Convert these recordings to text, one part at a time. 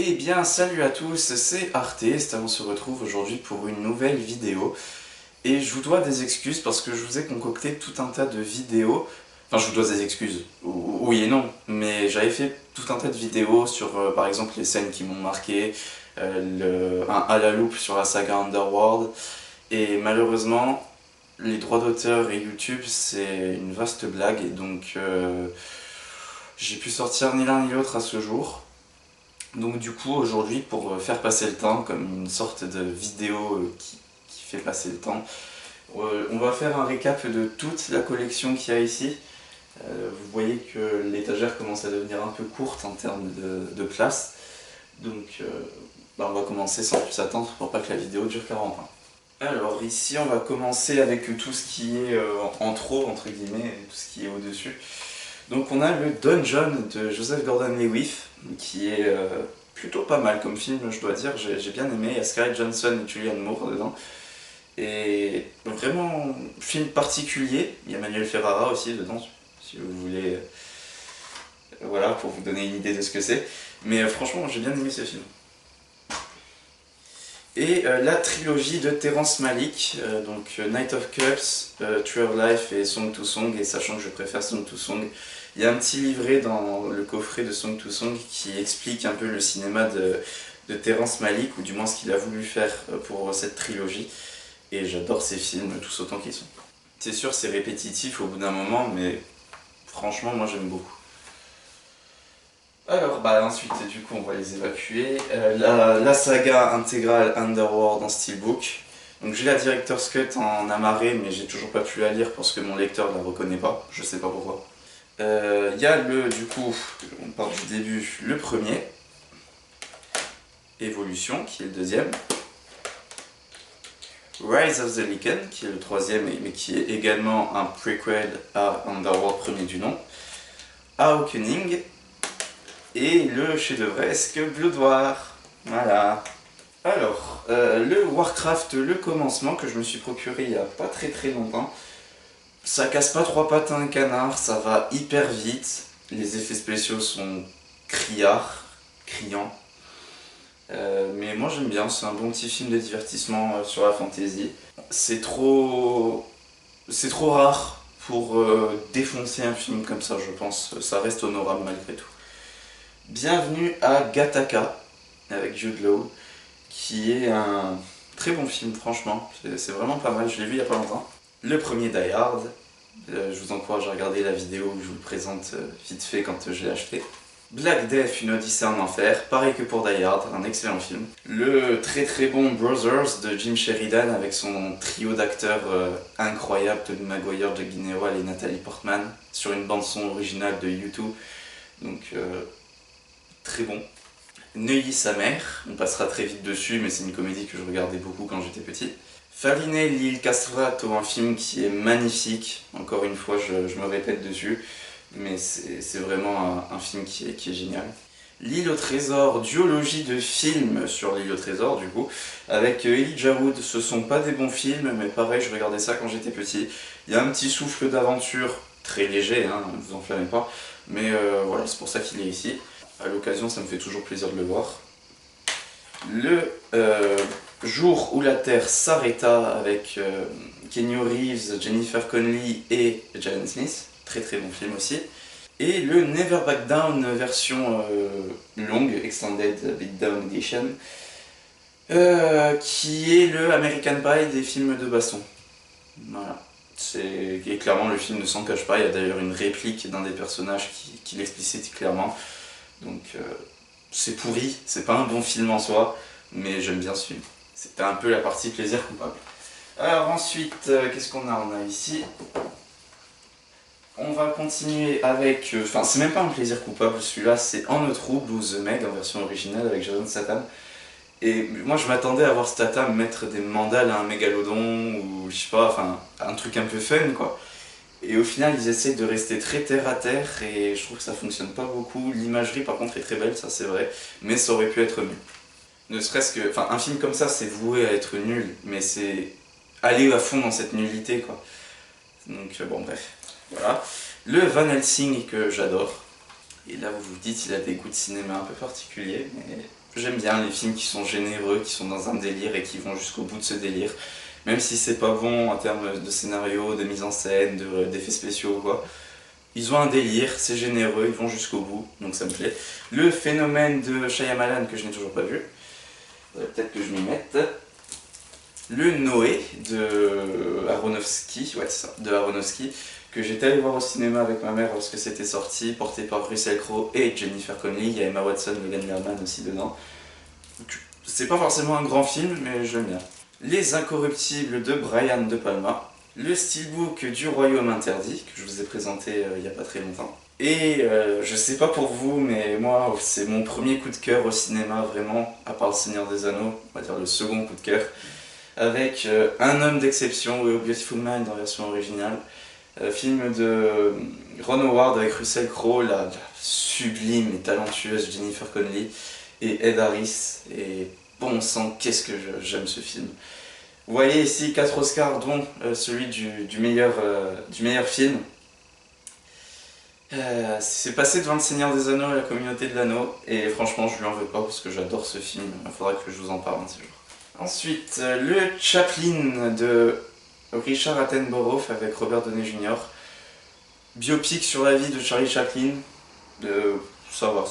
Eh bien salut à tous, c'est Artiste, on se retrouve aujourd'hui pour une nouvelle vidéo. Et je vous dois des excuses parce que je vous ai concocté tout un tas de vidéos. Enfin, je vous dois des excuses, oui et non, mais j'avais fait tout un tas de vidéos sur par exemple les scènes qui m'ont marqué, un à la loupe sur la saga Underworld, et malheureusement, les droits d'auteur et YouTube c'est une vaste blague, et donc j'ai pu sortir ni l'un ni l'autre à ce jour. Donc du coup aujourd'hui, pour faire passer le temps, comme une sorte de vidéo qui fait passer le temps, on va faire un récap de toute la collection qu'il y a ici. Vous voyez que l'étagère commence à devenir un peu courte en termes de place. Donc on va commencer sans plus attendre pour pas que la vidéo dure 40 ans. Alors ici on va commencer avec tout ce qui est en trop entre guillemets, tout ce qui est au-dessus. Donc on a le Dungeon de Joseph Gordon-Levitt, qui est plutôt pas mal comme film, je dois dire, j'ai bien aimé. Il y a Scarlett Johansson et Julianne Moore dedans. Et vraiment, film particulier. Il y a Manuel Ferrara aussi dedans, si vous voulez, voilà, pour vous donner une idée de ce que c'est. Mais franchement, j'ai bien aimé ce film. Et la trilogie de Terrence Malick, donc Night of Cups, Tree of Life et Song to Song, et sachant que je préfère Song to Song, il y a un petit livret dans le coffret de Song to Song qui explique un peu le cinéma de Terrence Malick, ou du moins ce qu'il a voulu faire pour cette trilogie, et j'adore ces films tous autant qu'ils sont. C'est sûr, c'est répétitif au bout d'un moment, mais franchement, moi j'aime beaucoup. Alors ensuite du coup on va les évacuer. La saga intégrale Underworld en steelbook. Donc j'ai la Director's Cut en amarré, mais j'ai toujours pas pu la lire parce que mon lecteur la reconnaît pas, je sais pas pourquoi. Il y a du coup, on part du début, le premier, Evolution, qui est le deuxième. Rise of the Lycan, qui est le troisième, mais qui est également un prequel à Underworld premier du nom. Awakening. Et le chef-d'œuvresque Blood War. Voilà. Alors, le Warcraft, le commencement, que je me suis procuré il y a pas très longtemps. Ça casse pas trois pattes à un canard, ça va hyper vite. Les effets spéciaux sont criants. Mais moi j'aime bien, c'est un bon petit film de divertissement sur la fantasy. C'est trop rare pour défoncer un film comme ça, je pense. Ça reste honorable malgré tout. Bienvenue à Gattaca, avec Jude Law, qui est un très bon film, franchement. C'est vraiment pas mal, je l'ai vu il y a pas longtemps. Le premier Die Hard, je vous encourage à regarder la vidéo où je vous le présente vite fait quand je l'ai acheté. Black Death, une odyssée en enfer, pareil que pour Die Hard, un excellent film. Le très bon Brothers de Jim Sheridan avec son trio d'acteurs incroyable, Tobey Maguire, Jake Gyllenhaal et Natalie Portman, sur une bande son originale de U2. Donc très bon. Neuilly sa mère, on passera très vite dessus, mais c'est une comédie que je regardais beaucoup quand j'étais petit. Farinelli l'île Castrato, un film qui est magnifique, encore une fois je me répète dessus, mais c'est vraiment un film qui est génial. L'île au trésor, duologie de films sur l'île au trésor du coup, avec Elijah Wood. Ce sont pas des bons films, mais pareil, je regardais ça quand j'étais petit. Il y a un petit souffle d'aventure, très léger, hein, ne vous enflammez pas, mais voilà, c'est pour ça qu'il est ici. À l'occasion, ça me fait toujours plaisir de le voir. Le jour où la Terre s'arrêta avec Keanu Reeves, Jennifer Connelly et Jaden Smith, très bon film aussi. Et le Never Back Down version longue, Extended Beatdown Edition, qui est le American Pie des films de baston. Voilà. Et clairement, le film ne s'en cache pas, il y a d'ailleurs une réplique d'un des personnages qui l'explicite clairement. Donc c'est pourri, c'est pas un bon film en soi, mais j'aime bien ce film. C'était un peu la partie plaisir coupable. Alors ensuite, qu'est-ce qu'on a? On a ici... On va continuer avec... Enfin, c'est même pas un plaisir coupable, celui-là, c'est En notre trouble ou The Meg en version originale avec Jason Statham. Et moi je m'attendais à voir Statham mettre des mandales à un mégalodon, ou je sais pas, enfin, un truc un peu fun quoi. Et au final, ils essayent de rester très terre à terre, et je trouve que ça fonctionne pas beaucoup. L'imagerie par contre est très belle, ça c'est vrai, mais ça aurait pu être mieux. Ne serait-ce que... Enfin, un film comme ça, c'est voué à être nul, mais c'est aller à fond dans cette nullité quoi. Donc bon bref, voilà. Le Van Helsing que j'adore. Et là vous vous dites, il a des goûts de cinéma un peu particuliers, mais J'aime bien les films qui sont généreux, qui sont dans un délire et qui vont jusqu'au bout de ce délire. Même si c'est pas bon en termes de scénario, de mise en scène, d'effets spéciaux ou quoi. Ils ont un délire, c'est généreux, ils vont jusqu'au bout, donc ça me plaît. Le Phénomène de Shyamalan que je n'ai toujours pas vu. Peut-être que je m'y mette. Le Noé de Aronofsky, ouais c'est ça, de Aronofsky, que j'étais allé voir au cinéma avec ma mère lorsque c'était sorti, porté par Russell Crowe et Jennifer Connelly. Il y a Emma Watson, Logan Lerman aussi dedans. C'est pas forcément un grand film, mais j'aime bien. Les Incorruptibles de Brian De Palma. Le Steelbook du Royaume Interdit, que je vous ai présenté il n'y a pas très longtemps. Et je sais pas pour vous, mais moi, c'est mon premier coup de cœur au cinéma, vraiment, à part Le Seigneur des Anneaux, on va dire le second coup de cœur, avec Un homme d'exception, ou Beautiful Mind en version originale, film de Ron Howard avec Russell Crowe, la sublime et talentueuse Jennifer Connelly, et Ed Harris, et bon sang, qu'est-ce que j'aime ce film. Vous voyez ici 4 Oscars, dont celui du meilleur film. C'est passé devant Le Seigneur des Anneaux et La Communauté de l'Anneau, et franchement je lui en veux pas parce que j'adore ce film, il faudra que je vous en parle un de ces jours. Ensuite, le Chaplin de Richard Attenborough avec Robert Downey Jr. Biopic sur la vie de Charlie Chaplin. Ça va,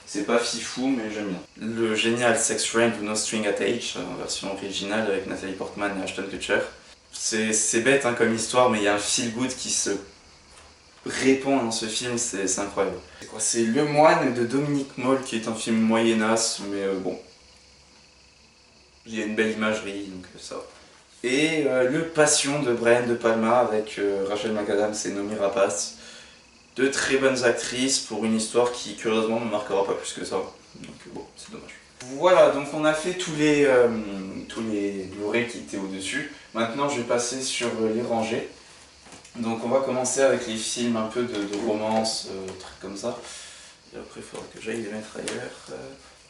c'est pas fifou, mais j'aime bien. Le génial Sex Friend ou No String Attached, en version originale avec Natalie Portman et Ashton Kutcher. C'est bête hein, comme histoire, mais il y a un feel good qui se répond dans ce film, c'est incroyable. C'est Le Moine de Dominique Moll, qui est un film moyennasse, mais bon. Il y a une belle imagerie, donc ça va. Et Le Passion de Brian De Palma avec Rachel McAdams et Noomi Rapace. De très bonnes actrices pour une histoire qui curieusement ne marquera pas plus que ça. Donc bon, c'est dommage. Voilà, donc on a fait tous les Blu-ray qui étaient au-dessus. Maintenant je vais passer sur les rangées. Donc on va commencer avec les films un peu de romance, trucs comme ça. Et après il faudra que j'aille les mettre ailleurs.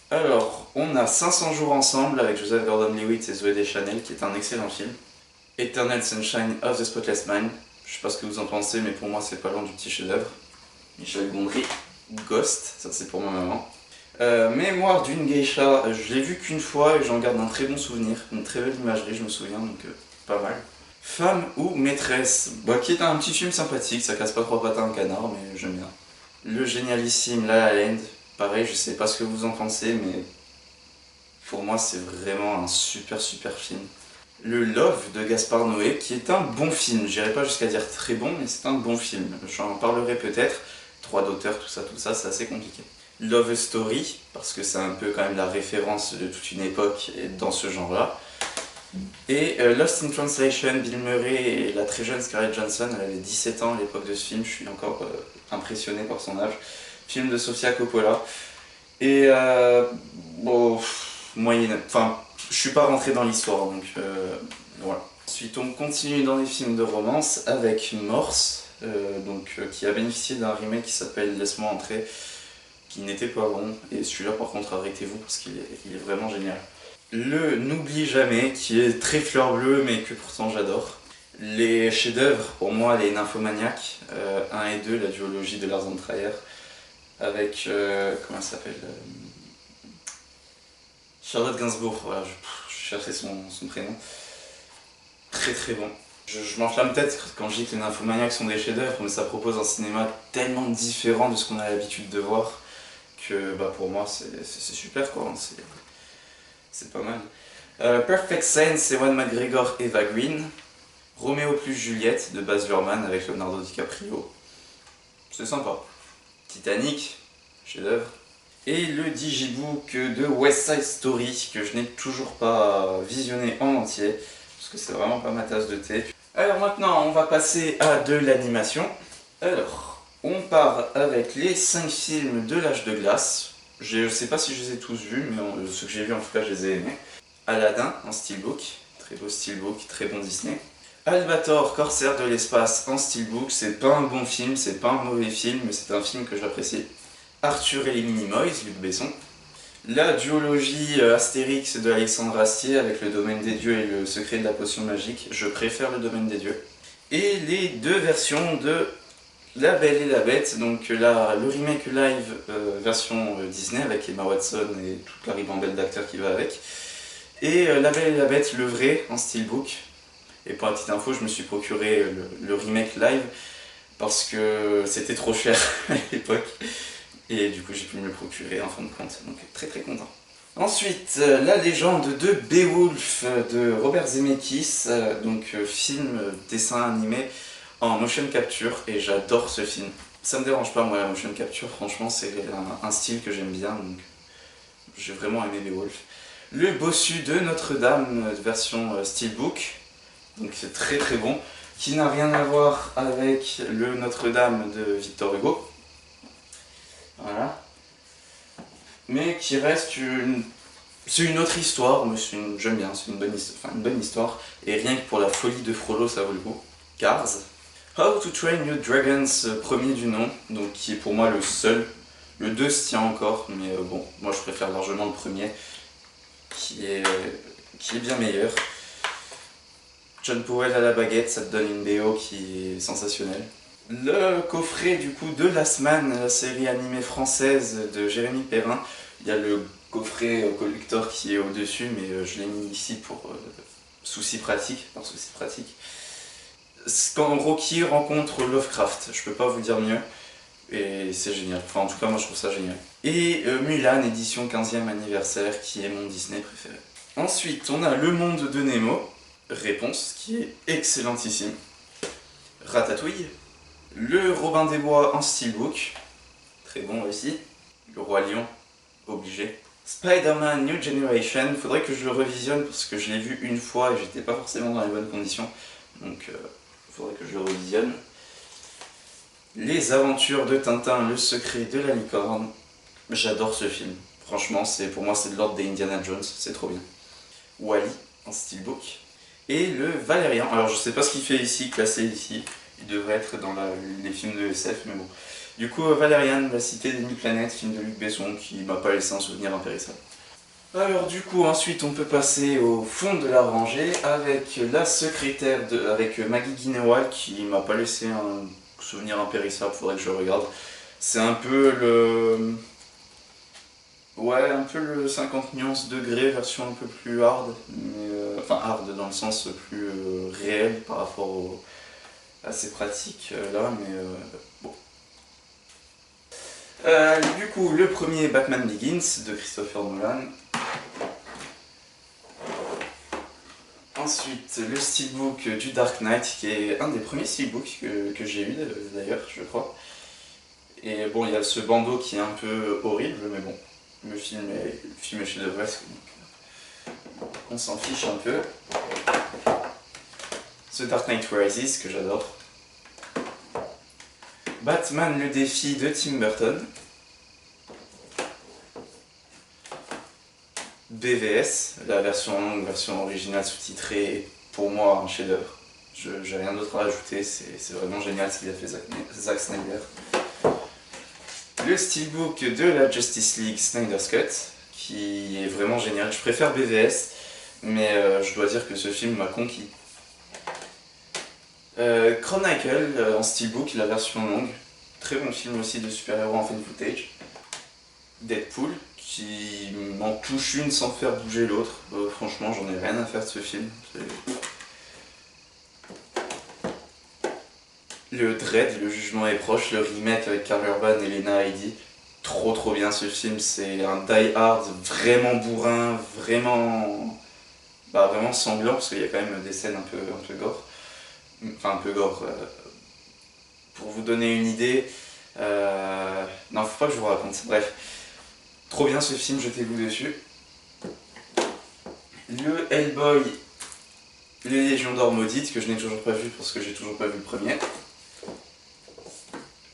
Alors, on a 500 jours ensemble avec Joseph Gordon-Levitt et Zooey Deschanel, qui est un excellent film. Eternal Sunshine of the Spotless Mind. Je sais pas ce que vous en pensez, mais pour moi c'est pas loin du petit chef-d'œuvre. Michel Gondry, Ghost, ça c'est pour ma maman. Mémoire d'une geisha, je l'ai vu qu'une fois et j'en garde un très bon souvenir, une très belle imagerie, je me souviens, donc pas mal. Femme ou maîtresse, qui est un petit film sympathique, ça casse pas trois pattes à un canard, mais j'aime bien. Le génialissime La La Land, pareil, je sais pas ce que vous en pensez, mais pour moi c'est vraiment un super film. Le Love de Gaspard Noé, qui est un bon film, j'irai pas jusqu'à dire très bon, mais c'est un bon film. J'en parlerai peut-être, droit d'auteur, tout ça, c'est assez compliqué. Love Story, parce que c'est un peu quand même la référence de toute une époque dans ce genre-là. Et Lost in Translation, Bill Murray et la très jeune Scarlett Johansson, elle avait 17 ans à l'époque de ce film, je suis encore impressionné par son âge. Film de Sofia Coppola. Et bon, moyenne, enfin, je suis pas rentré dans l'histoire, donc voilà. Ensuite, on continue dans les films de romance avec Morse, qui a bénéficié d'un remake qui s'appelle Laisse-moi entrer, qui n'était pas bon, et celui-là par contre arrêtez-vous parce qu'il est vraiment génial. Le N'oublie jamais, qui est très fleur bleue mais que pourtant j'adore. Les chefs-d'œuvre, pour moi, les Nymphomaniacs, 1 et 2, la duologie de Lars von Trier, avec, comment elle s'appelle, Charlotte Gainsbourg, voilà, je cherchais son prénom. Très bon. Je m'enflamme peut-être quand je dis que les Nymphomaniacs sont des chefs-d'œuvre, mais ça propose un cinéma tellement différent de ce qu'on a l'habitude de voir que pour moi c'est super quoi, c'est pas mal. Perfect Sense, Ewan McGregor, Eva Green. Roméo plus Juliette de Baz Luhrmann avec Leonardo DiCaprio. C'est sympa. Titanic, chef-d'œuvre. Et le Digibook de West Side Story que je n'ai toujours pas visionné en entier parce que c'est vraiment pas ma tasse de thé. Alors maintenant on va passer à de l'animation. Alors on part avec les 5 films de l'âge de glace. Je sais pas si je les ai tous vus, mais ceux que j'ai vus en tout cas je les ai aimés. Aladdin en steelbook, très beau steelbook, très bon Disney. Albator, Corsaire de l'espace en steelbook, c'est pas un bon film, c'est pas un mauvais film, mais c'est un film que j'apprécie. Arthur et les Minimoys, Luc Besson. La duologie Astérix de Alexandre Astier avec le Domaine des Dieux et le Secret de la Potion Magique, je préfère le Domaine des Dieux. Et les 2 versions de La Belle et la Bête, donc là, le remake live version Disney avec Emma Watson et toute la ribambelle d'acteurs qui va avec. Et La Belle et la Bête, le vrai, en steelbook. Et pour la petite info, je me suis procuré le remake live parce que c'était trop cher à l'époque. Et du coup, j'ai pu me le procurer en fin de compte. Donc très très content. Ensuite, La légende de Beowulf de Robert Zemeckis, donc film, dessin animé en motion capture, et j'adore ce film. Ça me dérange pas, moi, la motion capture, franchement, c'est un style que j'aime bien, donc j'ai vraiment aimé Beowulf. Le Bossu de Notre-Dame, version steelbook, donc c'est très très bon, qui n'a rien à voir avec le Notre-Dame de Victor Hugo. Voilà. Mais qui reste une... C'est une autre histoire, mais j'aime bien, c'est une bonne histoire. Et rien que pour la folie de Frollo, ça vaut le coup. Cars. How to Train Your Dragons, premier du nom, donc qui est pour moi le seul. Le 2 se tient encore, mais bon, moi je préfère largement le premier, qui est bien meilleur. John Powell à la baguette, ça te donne une BO qui est sensationnelle. Le coffret du coup de Last Man, la série animée française de Jérémy Perrin. Il y a le coffret collector qui est au-dessus, mais je l'ai mis ici pour souci pratique, par souci pratique. Quand Rocky rencontre Lovecraft, je peux pas vous dire mieux, et c'est génial. Enfin, en tout cas, moi je trouve ça génial. Et Mulan, édition 15e anniversaire, qui est mon Disney préféré. Ensuite, on a Le Monde de Nemo, Réponse, qui est excellentissime. Ratatouille. Le Robin des Bois en steelbook, très bon aussi. Le Roi Lion, obligé. Spider-Man New Generation, faudrait que je le revisionne parce que je l'ai vu une fois et j'étais pas forcément dans les bonnes conditions. Donc faudrait que je le revisionne. Les Aventures de Tintin, Le Secret de la Licorne. J'adore ce film. Franchement, pour moi c'est de l'ordre des Indiana Jones, c'est trop bien. Wall-E en steelbook. Et le Valérian. Alors je sais pas ce qu'il fait ici, classé ici. Il devrait être dans les films de SF, mais bon. Du coup, Valérian, La Cité des Mille Planètes, film de Luc Besson, qui m'a pas laissé un souvenir impérissable. Alors du coup, ensuite, on peut passer au fond de la rangée avec La Secrétaire, avec Maggie Guinéwal, qui m'a pas laissé un souvenir impérissable, faudrait que je regarde. C'est un peu le... Ouais, un peu le 50 nuances degrés, version un peu plus hard, mais, enfin hard dans le sens plus réel par rapport à ces pratiques là, mais bon. Du coup, le premier Batman Begins de Christopher Nolan. Ensuite, le steelbook du Dark Knight, qui est un des premiers steelbooks que j'ai eu d'ailleurs, je crois. Et bon, il y a ce bandeau qui est un peu horrible, mais bon, le film est chef-d'œuvre, donc on s'en fiche un peu. The Dark Knight Rises, que j'adore. Batman le défi de Tim Burton. BVS, la version longue, version originale sous-titrée, pour moi un chef-d'œuvre. J'ai rien d'autre à ajouter, c'est vraiment génial ce qu'il a fait Zack Snyder. Le steelbook de la Justice League Snyder's Cut, qui est vraiment génial. Je préfère BVS, mais je dois dire que ce film m'a conquis. Chronicle en steelbook, la version longue. Très bon film aussi de super-héros en fan footage. Deadpool, qui m'en touche une sans faire bouger l'autre. Franchement, j'en ai rien à faire de ce film. Le Dread, Le Jugement est proche, le remake avec Karl Urban et Lena Headey. Trop bien ce film, c'est un die-hard vraiment bourrin, vraiment sanglant, parce qu'il y a quand même des scènes un peu gore. Enfin, un peu gore. Pour vous donner une idée, non, faut pas que je vous raconte, bref. Trop bien ce film, jetez-vous dessus. Le Hellboy, Les Légions d'Or Maudites, que je n'ai toujours pas vu parce que j'ai toujours pas vu le premier.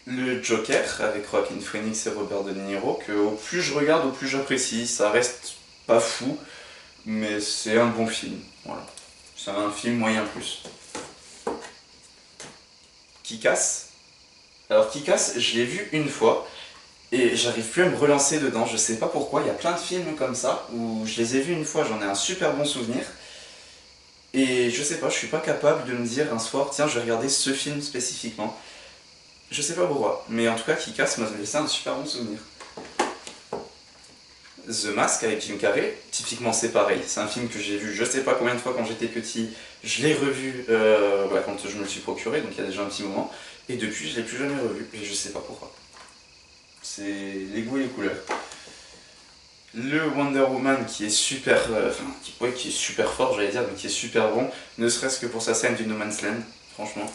Le Joker, avec Joaquin Phoenix et Robert De Niro, que au plus je regarde, au plus j'apprécie. Ça reste pas fou, mais c'est un bon film. Voilà. C'est un film moyen plus. Kick-Ass. Alors Kick-Ass, je l'ai vu une fois, et j'arrive plus à me relancer dedans, je sais pas pourquoi, il y a plein de films comme ça, où je les ai vus une fois, j'en ai un super bon souvenir, et je sais pas, je suis pas capable de me dire un soir, tiens, je vais regarder ce film spécifiquement. Je sais pas pourquoi, mais en tout cas Kick-Ass m'a laissé un super bon souvenir. The Mask avec Jim Carrey, typiquement c'est pareil, c'est un film que j'ai vu je sais pas combien de fois quand j'étais petit, je l'ai revu quand je me le suis procuré, donc il y a déjà un petit moment, et depuis je l'ai plus jamais revu, et je sais pas pourquoi. C'est les goûts et les couleurs. Le Wonder Woman qui est super, qui est super fort j'allais dire, mais qui est super bon, ne serait-ce que pour sa scène du No Man's Land, franchement.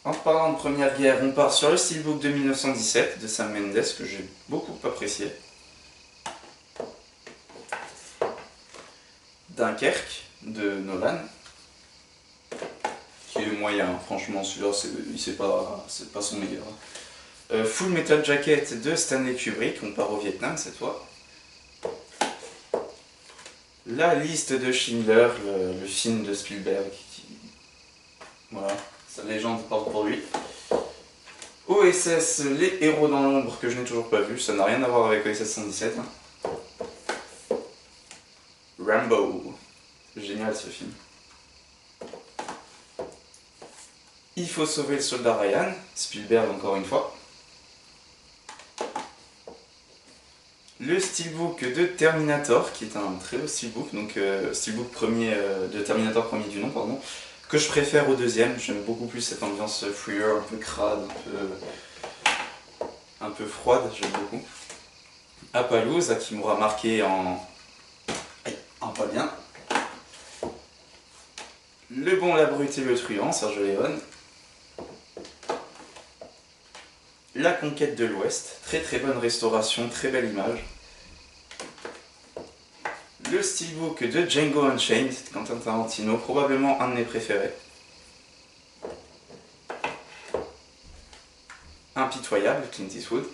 En parlant de Première Guerre, on part sur le Steelbook de 1917 de Sam Mendes que j'ai beaucoup apprécié. Dunkerque de Nolan, qui est moyen, franchement celui-là c'est pas son meilleur. Full Metal Jacket de Stanley Kubrick, on part au Vietnam cette fois. La liste de Schindler, le film de Spielberg, voilà, sa légende parle pour lui. OSS, les héros dans l'ombre que je n'ai toujours pas vu, ça n'a rien à voir avec OSS 117. Rambo, génial ce film. Il faut sauver le soldat Ryan, Spielberg encore une fois. Le steelbook de Terminator, qui est un très beau steelbook, donc steelbook premier de Terminator premier du nom, pardon, que je préfère au deuxième. J'aime beaucoup plus cette ambiance freer, un peu crade, un peu froide, j'aime beaucoup. Appaloosa, qui m'aura marqué en pas bien. Le bon, la brute et le truand, Sergio Leone. La conquête de l'Ouest, très très bonne restauration, très belle image. Le steelbook de Django Unchained, Quentin Tarantino, probablement un de mes préférés. Impitoyable, Clint Eastwood.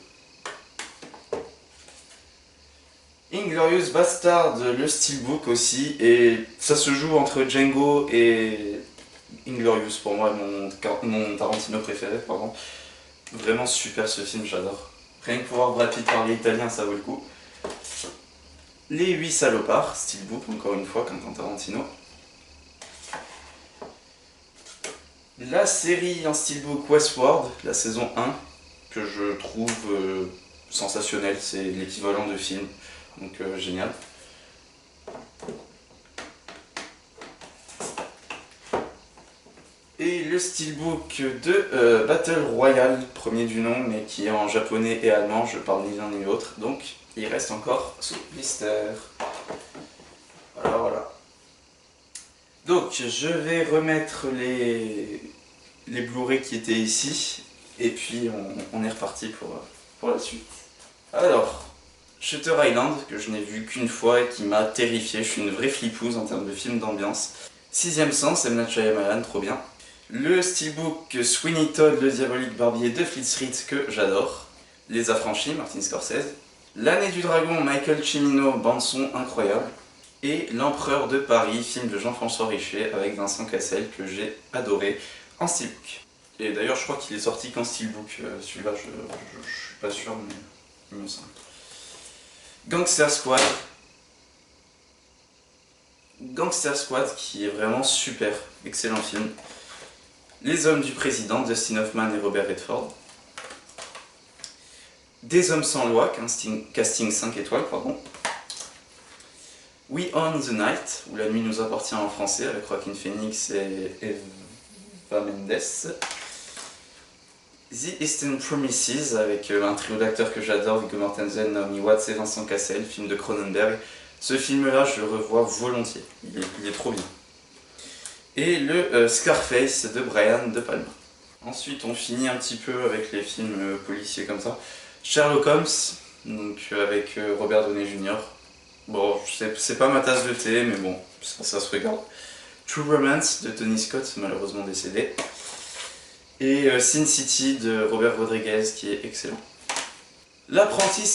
Inglourious Bastard, le steelbook aussi, et ça se joue entre Django et Inglourious, pour moi mon Tarantino préféré, pardon. Vraiment super ce film, j'adore. Rien que pour voir Brad Pitt parler italien, ça vaut le coup. Les 8 salopards, steelbook, encore une fois, Quentin Tarantino. La série en steelbook Westworld, la saison 1, que je trouve sensationnelle, c'est l'équivalent de film, donc génial. Et le steelbook de Battle Royale, premier du nom, mais qui est en japonais et allemand, je parle ni l'un ni l'autre, donc il reste encore sous blister. Voilà. Donc je vais remettre les Blu-ray qui étaient ici, et puis on est reparti pour la suite. Alors, Shutter Island, que je n'ai vu qu'une fois et qui m'a terrifié, je suis une vraie flipouze en termes de film d'ambiance. Sixième Sens, M. Night Shyamalan, trop bien. Le steelbook Sweeney Todd, le diabolique barbier de Fleet Street, que j'adore. Les Affranchis, Martin Scorsese. L'année du dragon, Michael Cimino, bande-son incroyable. Et L'Empereur de Paris, film de Jean-François Richer avec Vincent Cassel, que j'ai adoré en steelbook. Et d'ailleurs, je crois qu'il est sorti qu'en steelbook, celui-là, je suis pas sûr, mais il me semble. Gangster Squad. Gangster Squad, qui est vraiment super, excellent film. Les Hommes du Président, Dustin Hoffman et Robert Redford. Des Hommes sans loi, casting 5 étoiles, pardon. We Own the Night, où la nuit nous appartient en français, avec Joaquin Phoenix et Eva Mendes. The Eastern Promises, avec un trio d'acteurs que j'adore, Viggo Mortensen, Naomi Watts et Vincent Cassel, film de Cronenberg. Ce film-là, je le revois volontiers, il est trop bien. Et le Scarface de Brian De Palma. Ensuite, on finit un petit peu avec les films policiers comme ça. Sherlock Holmes, donc avec Robert Downey Jr. Bon, c'est pas ma tasse de thé, mais bon, ça se regarde. True Romance de Tony Scott, malheureusement décédé. Et Sin City de Robert Rodriguez, qui est excellent. L'apprenti...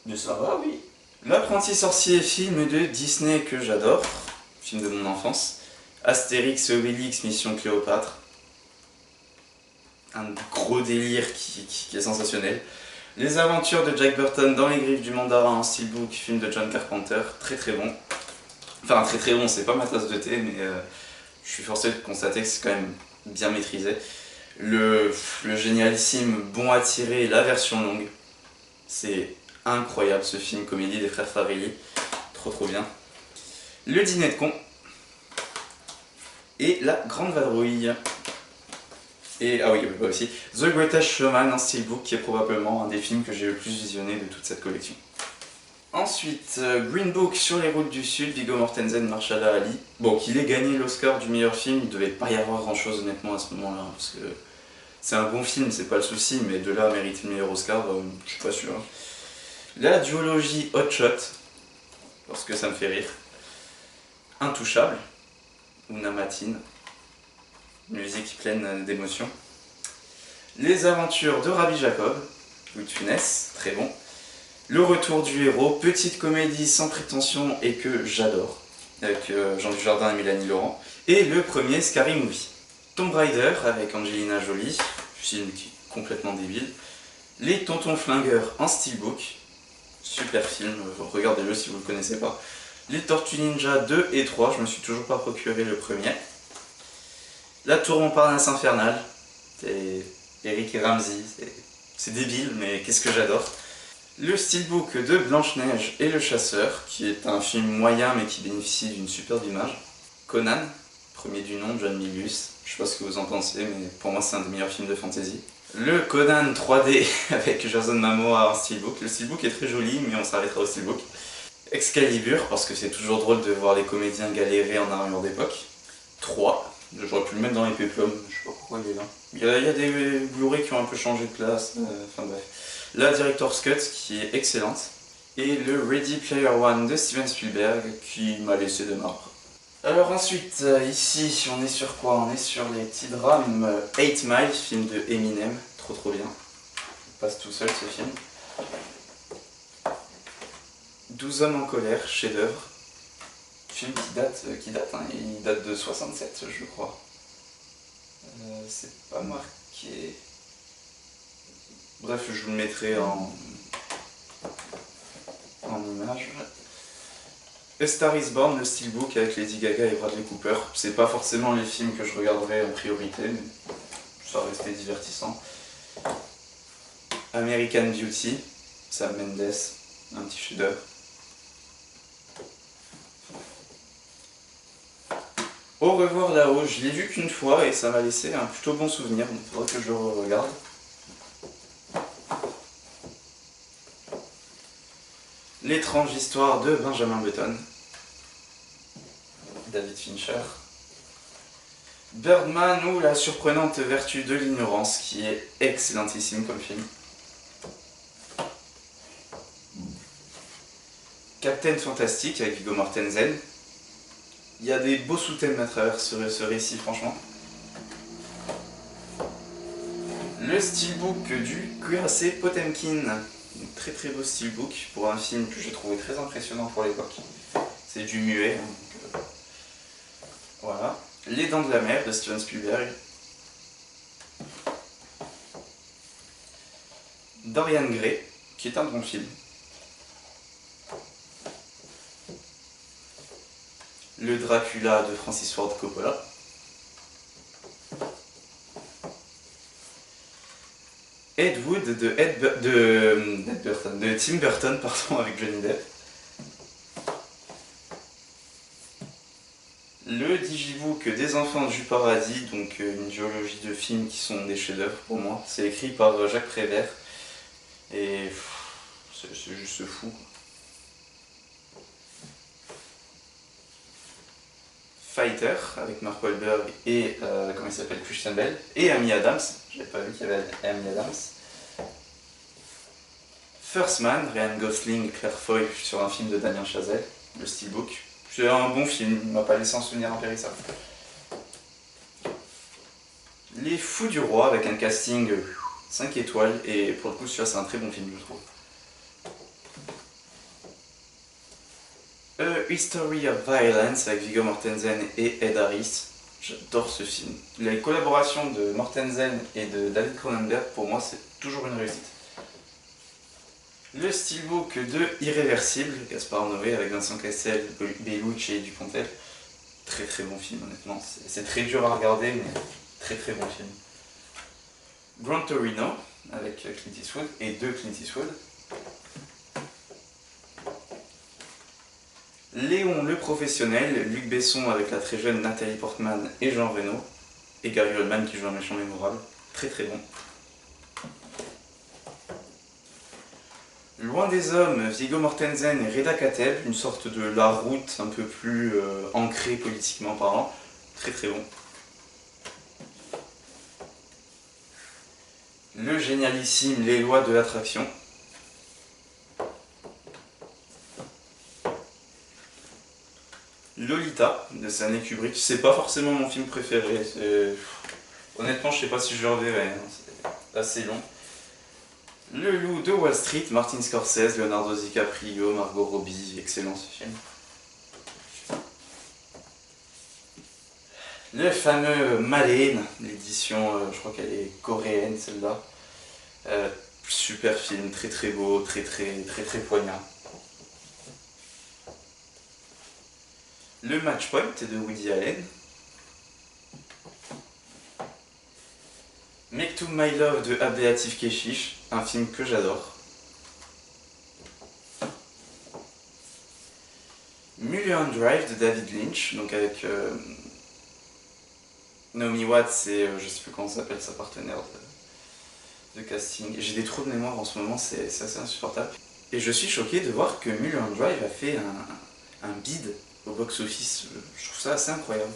Mais ça va, oui. L'apprenti sorcier, film de Disney que j'adore, film de mon enfance. Astérix et Obélix, Mission Cléopâtre. Un gros délire qui est sensationnel. Les aventures de Jack Burton dans les griffes du mandarin en steelbook, film de John Carpenter, très très bon. Enfin très très bon, c'est pas ma tasse de thé, mais je suis forcé de constater que c'est quand même bien maîtrisé. Le génialissime Bon à tirer, la version longue. C'est incroyable ce film comédie des frères Farrelly. Trop bien. Le dîner de con. Et la grande vadrouille. Et, ah oui, aussi, The Greatest Showman en steelbook, qui est probablement un des films que j'ai le plus visionné de toute cette collection. Ensuite, Green Book sur les routes du Sud, Viggo Mortensen, Mahershala Ali. Bon, qu'il ait gagné l'Oscar du meilleur film, il devait pas y avoir grand chose honnêtement à ce moment-là, parce que c'est un bon film, c'est pas le souci, mais de là à mériter le meilleur Oscar, je suis pas sûr. La duologie Hot Shot, parce que ça me fait rire. Intouchable, Una Matine. Musique pleine d'émotions. Les aventures de Rabbi Jacob, Louis de Funès, très bon. Le retour du héros, petite comédie sans prétention et que j'adore, avec Jean Dujardin et Mélanie Laurent. Et le premier Scary Movie. Tomb Raider avec Angelina Jolie, film qui est complètement débile. Les Tontons Flingueurs en steelbook, super film, regardez-le si vous ne le connaissez pas. Les Tortues Ninja 2 et 3, je me suis toujours pas procuré le premier. La Tour Montparnasse infernale, c'est Eric et Ramsey, c'est débile mais qu'est-ce que j'adore. Le steelbook de Blanche-Neige et le Chasseur, qui est un film moyen mais qui bénéficie d'une superbe image. Conan, premier du nom, John Milius, je sais pas ce que vous en pensez mais pour moi c'est un des meilleurs films de fantasy. Le Conan 3D avec Jason Momoa en steelbook, le steelbook est très joli mais on s'arrêtera au steelbook. Excalibur, parce que c'est toujours drôle de voir les comédiens galérer en armure d'époque. 3. J'aurais pu le mettre dans les péplums, je sais pas pourquoi il est là. Il y a des Blu-ray qui ont un peu changé de place, enfin bref. La Director's Cut qui est excellente. Et le Ready Player One de Steven Spielberg qui m'a laissé de marbre. Alors ensuite, ici, on est sur quoi? On est sur les petits drames 8 Mile, film de Eminem, trop bien. Il passe tout seul ce film. 12 hommes en colère, chef-d'œuvre. Film qui date, hein, il date de 67 je crois. C'est pas marqué. Bref, je vous le mettrai en image. A Star is Born, le steelbook avec Lady Gaga et Bradley Cooper. C'est pas forcément les films que je regarderai en priorité, mais ça restait divertissant. American Beauty, Sam Mendes, un petit chef-d'œuvre. Au revoir là-haut, je l'ai vu qu'une fois et ça m'a laissé un plutôt bon souvenir, donc il faudra que je le regarde. L'étrange histoire de Benjamin Button, David Fincher. Birdman ou la surprenante vertu de l'ignorance, qui est excellentissime comme film. Captain Fantastic avec Viggo Mortensen. Il y a des beaux sous-thèmes à travers ce récit, franchement. Le steelbook du Cuirassé Potemkin. Un très beau steelbook pour un film que j'ai trouvé très impressionnant pour l'époque. C'est du muet. Donc, voilà. Les Dents de la Mer de Steven Spielberg. Dorian Gray, qui est un bon film. Le Dracula de Francis Ford Coppola. Ed Wood de Tim Burton, pardon, avec Johnny Depp. Le Digibook des Enfants du Paradis, donc une duologie de films qui sont des chefs-d'œuvre pour moi. C'est écrit par Jacques Prévert et c'est juste fou. Fighter avec Mark Wahlberg et comment il s'appelle, Christian Bale et Amy Adams. J'avais pas vu qu'il y avait Amy Adams. First Man, Ryan Gosling, Claire Foy sur un film de Damien Chazelle, le Steelbook. C'est un bon film, il m'a pas laissé un souvenir impérissable. Les Fous du Roi avec un casting 5 étoiles et pour le coup celui-là c'est un très bon film je trouve. A History of Violence avec Viggo Mortensen et Ed Harris. J'adore ce film. Les collaborations de Mortensen et de David Cronenberg, pour moi, c'est toujours une réussite. Le steelbook de Irréversible, Gaspard Noé avec Vincent Cassel, Bellucci et Dupontel. Très bon film, honnêtement. C'est très dur à regarder, mais Très très bon film. Gran Torino avec Clint Eastwood et de Clint Eastwood. Léon le professionnel, Luc Besson avec la très jeune Nathalie Portman et Jean Reno. Et Gary Oldman qui joue un méchant mémorable. Très très bon. Loin des hommes, Viggo Mortensen et Reda Kateb, une sorte de La Route un peu plus ancrée politiquement parlant. Très très bon. Le génialissime Les lois de l'attraction. Lolita de Stanley Kubrick, c'est pas forcément mon film préféré. Honnêtement, je sais pas si je le reverrai, hein. C'est assez long. Le Loup de Wall Street, Martin Scorsese, Leonardo DiCaprio, Margot Robbie, excellent ce film. Le fameux Malène, l'édition, je crois qu'elle est coréenne celle-là. Super film, très très beau, très poignant. Le Match Point de Woody Allen. Make to My Love de Abdelatif Kechiche, un film que j'adore. Mulholland Drive de David Lynch, donc avec Naomi Watts et je sais plus comment s'appelle sa partenaire de casting. J'ai des trous de mémoire en ce moment, c'est assez insupportable. Et je suis choqué de voir que Mulholland Drive a fait un bid au box-office. Je trouve ça assez incroyable.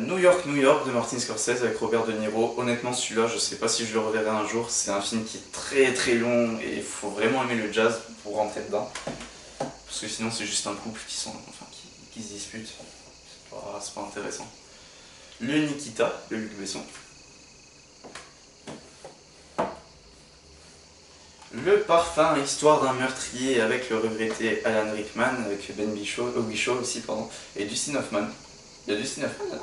New York, New York de Martin Scorsese avec Robert De Niro. Honnêtement, celui-là, je sais pas si je le reverrai un jour. C'est un film qui est très très long et il faut vraiment aimer le jazz pour rentrer dedans. Parce que sinon, c'est juste un couple qui se dispute. C'est pas intéressant. Le Nikita de Luc Besson. Le Parfum, histoire d'un meurtrier avec le regretté Alan Rickman, avec Ben Whishaw aussi, pardon, et Dustin Hoffman. Il y a Dustin Hoffman là.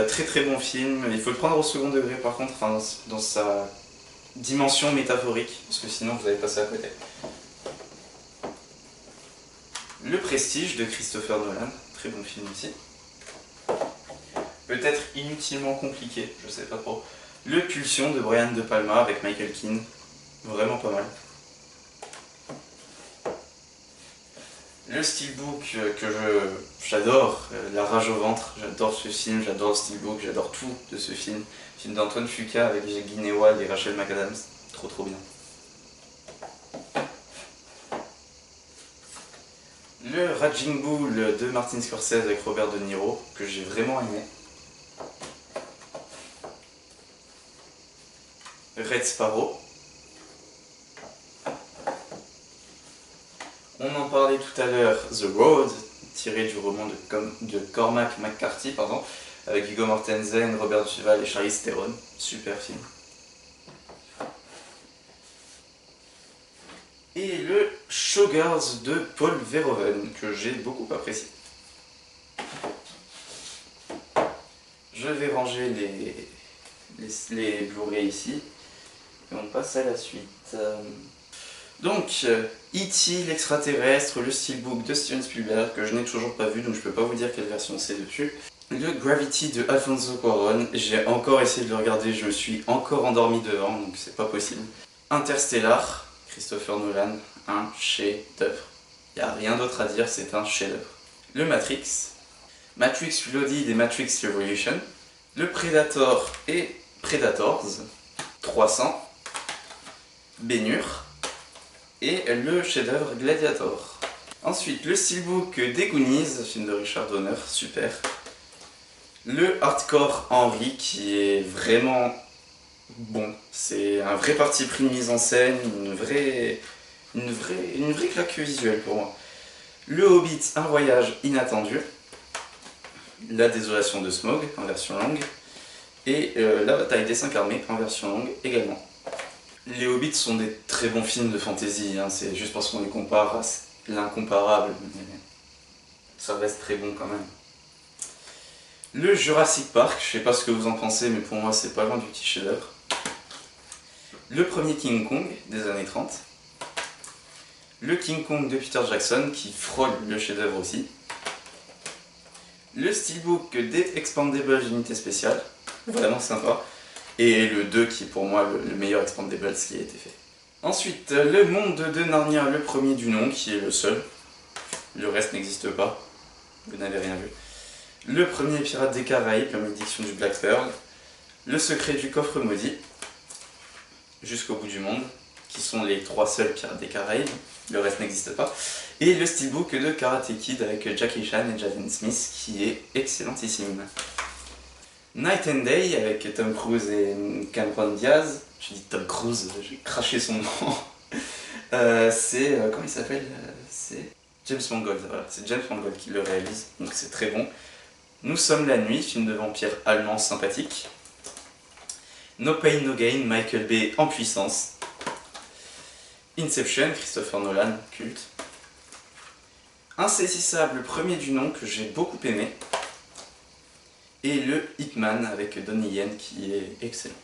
Très très bon film, il faut le prendre au second degré par contre, enfin, dans sa dimension métaphorique, parce que sinon vous allez passer à côté. Le Prestige de Christopher Nolan, très bon film aussi. Peut-être inutilement compliqué, je sais pas trop. Le Pulsion de Brian De Palma avec Michael Keane, vraiment pas mal. Le Steelbook que j'adore, La rage au ventre, j'adore ce film, j'adore le Steelbook, j'adore tout de ce film. Film d'Antoine Fuqua avec Guy Newell et Rachel McAdams, trop bien. Le Raging Bull de Martin Scorsese avec Robert De Niro, que j'ai vraiment aimé. Red Sparrow. On en parlait tout à l'heure, The Road, tiré du roman de Cormac McCarthy, avec Viggo Mortensen, Robert Duvall et Charlize Theron. Super film. Et le Showgirls de Paul Verhoeven, que j'ai beaucoup apprécié. Je vais ranger les Blu-ray ici, et on passe à la suite. Donc, E.T. l'extraterrestre, le Steelbook de Steven Spielberg, que je n'ai toujours pas vu, donc je peux pas vous dire quelle version c'est dessus. Le Gravity de Alfonso Cuarón, j'ai encore essayé de le regarder, je me suis encore endormi devant, donc c'est pas possible. Interstellar, Christopher Nolan, un chef-d'œuvre. Il n'y a rien d'autre à dire, c'est un chef-d'œuvre. Le Matrix, Matrix Reloaded et Matrix Revolution, le Predator et Predators, 300, Ben-Hur, et le chef-d'œuvre Gladiator. Ensuite, le Steelbook des Goonies, film de Richard Donner, super. Le Hardcore Henry, qui est vraiment bon. C'est un vrai parti pris de mise en scène, une vraie claque visuelle pour moi. Le Hobbit, un voyage inattendu. La désolation de Smaug, en version longue. Et la bataille des 5 armées, en version longue également. Les Hobbits sont des très bons films de fantasy, hein. C'est juste parce qu'on les compare à l'incomparable, mais ça reste très bon quand même. Le Jurassic Park, je sais pas ce que vous en pensez, mais pour moi c'est pas loin du petit chef-d'œuvre. Le premier King Kong des années 30. Le King Kong de Peter Jackson, qui frôle le chef-d'œuvre aussi. Le steelbook des Expandables Unité Spéciale, vraiment sympa. Et le 2 qui est pour moi le meilleur Expandables qui a été fait. Ensuite, le monde de Narnia, le premier du nom, qui est le seul. Le reste n'existe pas, vous n'avez rien vu. Le premier Pirate des Caraïbes, la malédiction du Black Pearl. Le secret du coffre maudit, jusqu'au bout du monde, qui sont les 3 seuls Pirates des Caraïbes, le reste n'existe pas. Et le steelbook de Karate Kid avec Jackie Chan et Jaden Smith, qui est excellentissime. Night and Day avec Tom Cruise et Cameron Diaz. J'ai dit Tom Cruise, j'ai craché son nom. Comment il s'appelle? C'est James Mangold, voilà, c'est James Mangold qui le réalise, donc c'est très bon. Nous sommes la nuit, film de vampire allemand sympathique. No Pain No Gain, Michael Bay en puissance. Inception, Christopher Nolan, culte. Insaisissable, le premier du nom que j'ai beaucoup aimé. Et le Hitman avec Donnie Yen qui est excellent.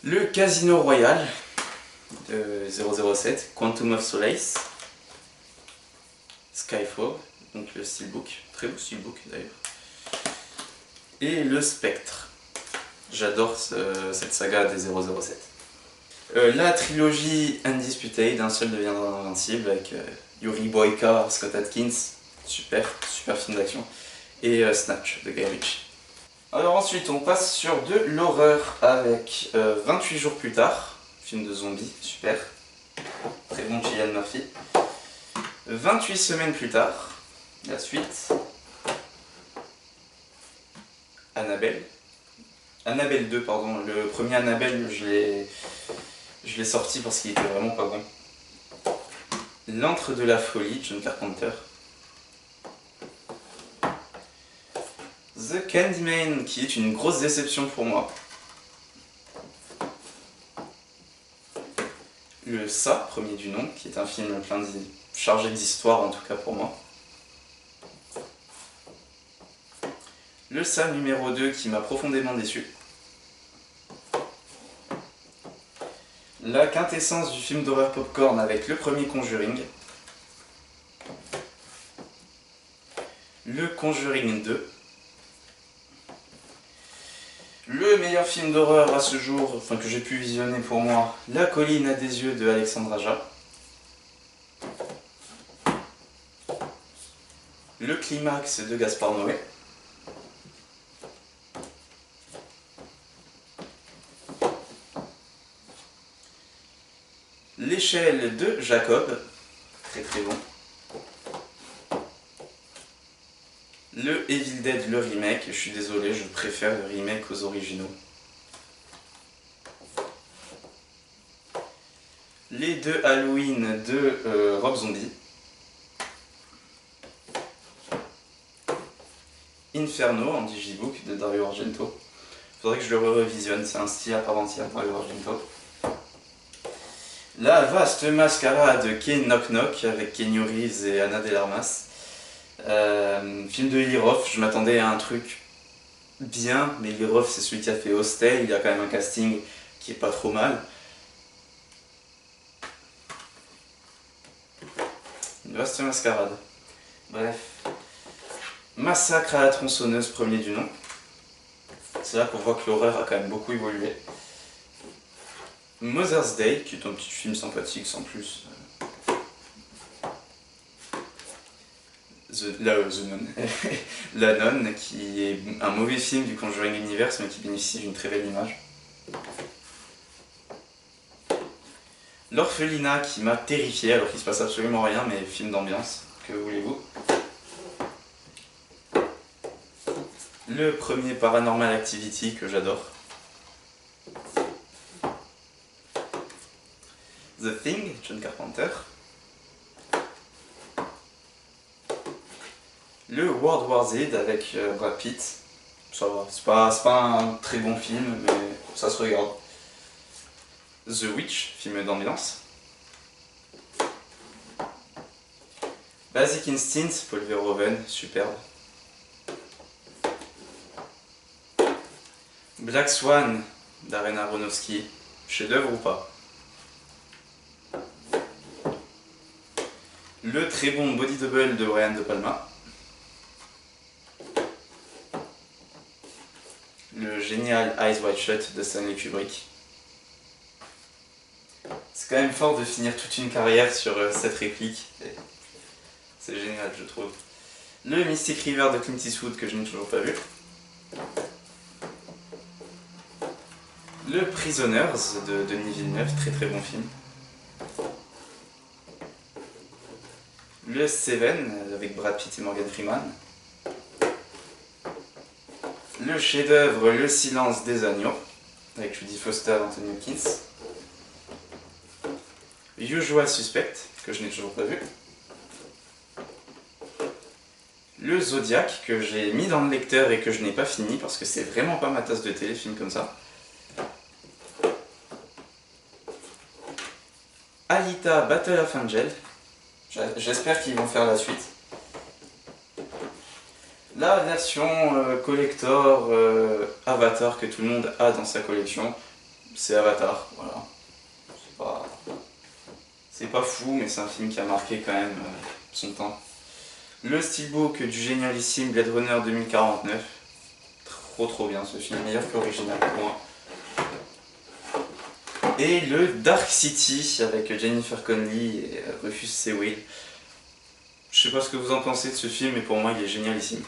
Le Casino Royale de 007, Quantum of Solace. Skyfall, donc le steelbook, très beau steelbook d'ailleurs. Et le Spectre. J'adore cette saga des 007. La trilogie Undisputed, Un seul deviendra invincible avec Yuri Boyka, Scott Adkins, super film d'action. Et Snatch de Guy Ritchie. Alors ensuite on passe sur de l'horreur avec 28 jours plus tard, film de zombies, super. Très bon Cillian Murphy. 28 semaines plus tard, la suite. Annabelle 2, pardon. Le premier Annabelle, je l'ai sorti parce qu'il était vraiment pas bon. L'antre de la folie, John Carpenter. The Candyman, qui est une grosse déception pour moi. Le Ça, premier du nom, qui est un film chargé d'histoire en tout cas pour moi. Le Ça numéro 2 qui m'a profondément déçu. La quintessence du film d'horreur popcorn avec le premier Conjuring. Le Conjuring 2. Le meilleur film d'horreur à ce jour, enfin que j'ai pu visionner pour moi, La colline à des yeux de Alexandre Aja. Le climax de Gaspard Noé. L'échelle de Jacob, très très bon. Le Evil Dead, le remake, je suis désolé, je préfère le remake aux originaux. Les 2 Halloween de Rob Zombie. Inferno en digibook de Dario Argento. Faudrait que je le revisionne, c'est un style à part entière, Dario Argento. La vaste mascarade Ken Knock Knock avec Keanu Reeves et Ana de Armas. Film de Eli Roth, je m'attendais à un truc bien, mais Eli Roth c'est celui qui a fait Hostel, il y a quand même un casting qui est pas trop mal. Une vaste mascarade. Bref. Massacre à la tronçonneuse, premier du nom. C'est là qu'on voit que l'horreur a quand même beaucoup évolué. Mother's Day, qui est un petit film sympathique sans plus. The Nun. La Nonne, qui est un mauvais film du Conjuring Universe, mais qui bénéficie d'une très belle image. L'orphelinat, qui m'a terrifié, alors qu'il se passe absolument rien, mais film d'ambiance, que voulez-vous. Le premier Paranormal Activity, que j'adore. The Thing, John Carpenter. Le World War Z avec Brad Pitt. Ça va, c'est pas un très bon film, mais ça se regarde. The Witch, film d'ambiance. Basic Instinct, Paul Verhoeven, superbe. Black Swan, Darren Aronofsky, chef-d'œuvre ou pas? Le très bon Body Double de Brian De Palma. le génial Eyes Wide Shut de Stanley Kubrick. C'est quand même fort de finir toute une carrière sur cette réplique. C'est génial, je trouve. Le Mystic River de Clint Eastwood que je n'ai toujours pas vu. Le Prisoners de Denis Villeneuve, très très bon film. Le Seven avec Brad Pitt et Morgan Freeman. Le chef-d'œuvre Le Silence des agneaux avec Jodie Foster et Anthony Hopkins. Usual Suspect que je n'ai toujours pas vu. Le Zodiac que j'ai mis dans le lecteur et que je n'ai pas fini parce que c'est vraiment pas ma tasse de télé, film comme ça. Alita Battle of Angel. J'espère qu'ils vont faire la suite. La version collector Avatar que tout le monde a dans sa collection, c'est Avatar, voilà. C'est pas fou, mais c'est un film qui a marqué quand même son temps. Le steelbook du génialissime Blade Runner 2049. Trop bien ce film, meilleur que l'original pour moi. Et le Dark City avec Jennifer Connelly et Rufus Sewell. Je sais pas ce que vous en pensez de ce film, mais pour moi il est génialissime.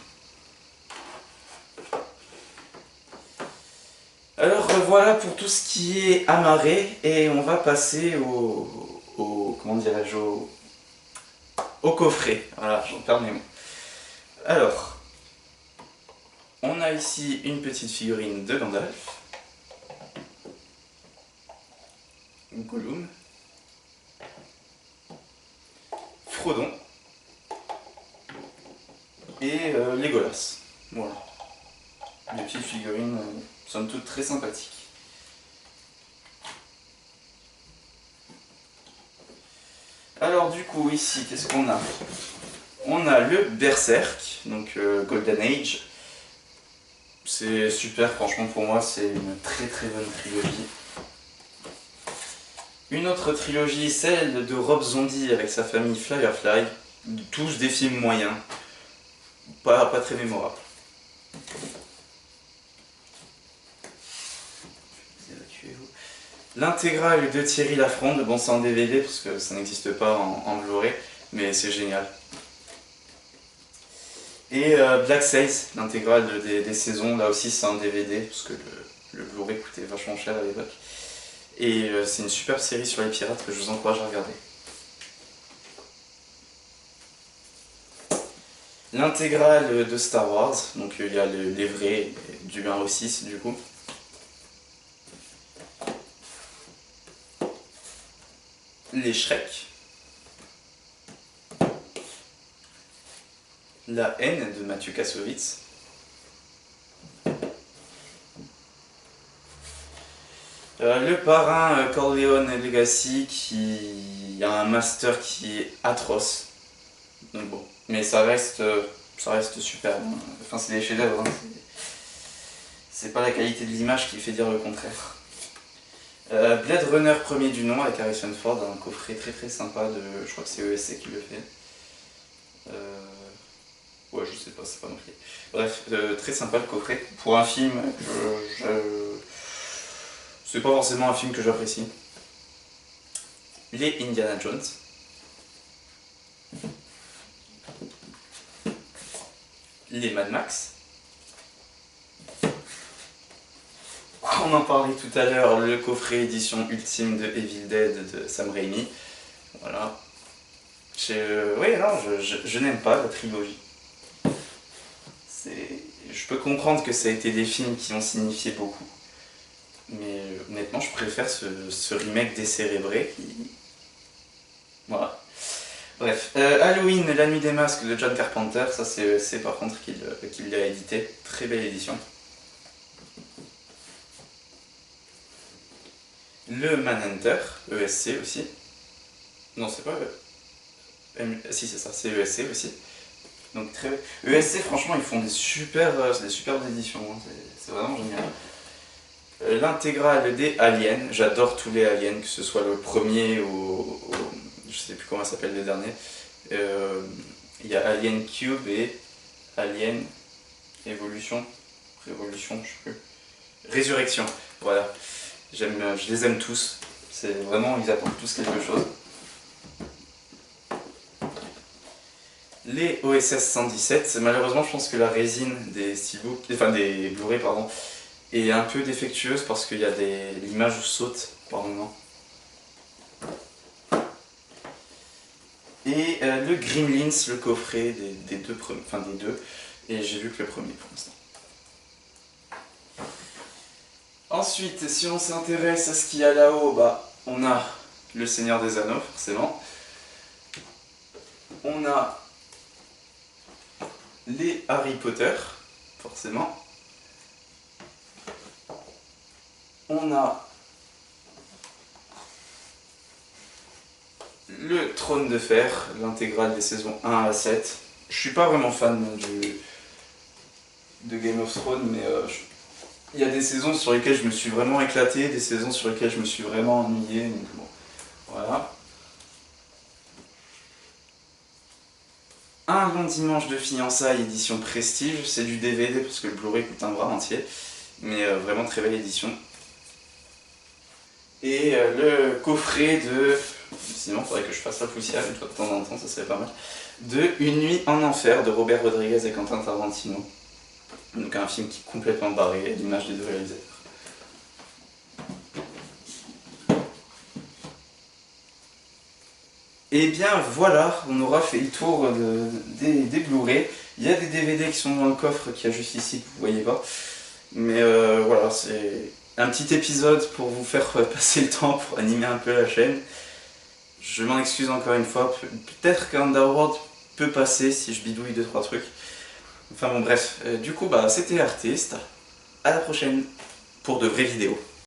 Alors voilà pour tout ce qui est amarré, et on va passer comment dirais-je, au coffret. Voilà, j'en perds mes mots. Alors, on a ici une petite figurine de Gandalf. Gollum, Frodon et Legolas. Voilà. Des petites figurines, somme toute très sympathiques. Alors du coup ici, qu'est-ce qu'on a? On a le Berserk, donc Golden Age. C'est super, franchement pour moi c'est une très bonne trilogie. Une autre trilogie, celle de Rob Zombie avec sa famille Firefly, tous des films moyens, pas très mémorables. L'intégrale de Thierry Lafronde, bon c'est en DVD parce que ça n'existe pas en Blu-ray, mais c'est génial. Et Black Sails, l'intégrale des saisons, là aussi c'est en DVD parce que le Blu-ray coûtait vachement cher à l'époque. Et c'est une superbe série sur les pirates que je vous encourage à regarder. L'intégrale de Star Wars, donc il y a les vrais, du 1 au 6 du coup. Les Shrek. La haine de Mathieu Kassovitz. Le parrain Corleone Legacy qui a un master qui est atroce. Donc bon, mais ça reste super. Enfin c'est des chefs-d'œuvre. Hein. C'est pas la qualité de l'image qui fait dire le contraire. Blade Runner premier du nom avec Harrison Ford, un coffret très sympa de. Je crois que c'est ESC qui le fait. Ouais, je sais pas, c'est pas marqué. Bref, très sympa le coffret. Pour un film, c'est pas forcément un film que j'apprécie. Les Indiana Jones. Les Mad Max. On en parlait tout à l'heure, le coffret édition ultime de Evil Dead de Sam Raimi. Voilà. Oui, non, je n'aime pas la trilogie. Je peux comprendre que ça a été des films qui ont signifié beaucoup. Mais honnêtement, je préfère ce remake décérébré qui. Voilà. Bref. Halloween, La Nuit des Masques de John Carpenter, ça c'est par contre qu'il l'a édité. Très belle édition. Le Manhunter, ESC aussi. Non, c'est pas. Si, c'est ça, c'est ESC aussi. Donc très. ESC, franchement, ils font des superbes éditions. Hein. C'est vraiment génial. L'intégrale des Aliens, j'adore tous les Aliens, que ce soit le premier ou je sais plus comment ça s'appelle le dernier. Il y a Alien Cube et Alien Evolution, Révolution, je sais plus. Résurrection, voilà. Je les aime tous. C'est vraiment, ils apportent tous quelque chose. Les OSS 117, malheureusement je pense que la résine des steelbooks, enfin des Blu-ray pardon, est un peu défectueuse parce qu'il y a l'image saute par moment. Et le Gremlins, le coffret des deux premiers, enfin des deux, et j'ai vu que le premier pour l'instant. Ensuite, si on s'intéresse à ce qu'il y a là-haut, bah, on a le Seigneur des Anneaux, forcément. On a les Harry Potter, forcément. On a le Trône de Fer, l'intégrale des saisons 1 à 7. Je suis pas vraiment fan de Game of Thrones, mais il y a des saisons sur lesquelles je me suis vraiment éclaté, des saisons sur lesquelles je me suis vraiment ennuyé, donc bon, voilà. Un long dimanche de fiançailles édition Prestige, c'est du DVD parce que le Blu-ray coûte un bras entier, mais vraiment très belle édition. Et le coffret de... Sinon, il faudrait que je fasse la poussière une fois de temps en temps, ça serait pas mal. De Une nuit en enfer de Robert Rodriguez et Quentin Tarantino. Donc un film qui est complètement barré à l'image des deux réalisateurs. Et bien voilà, on aura fait le tour des Blu-ray. Il y a des DVD qui sont dans le coffre qu'il y a juste ici que vous voyez pas. Mais voilà, c'est un petit épisode pour vous faire passer le temps, pour animer un peu la chaîne. Je m'en excuse encore une fois, peut-être qu'Underworld peut passer si je bidouille 2-3 trucs. Enfin bon bref, du coup bah c'était l'artiste. À la prochaine pour de vraies vidéos.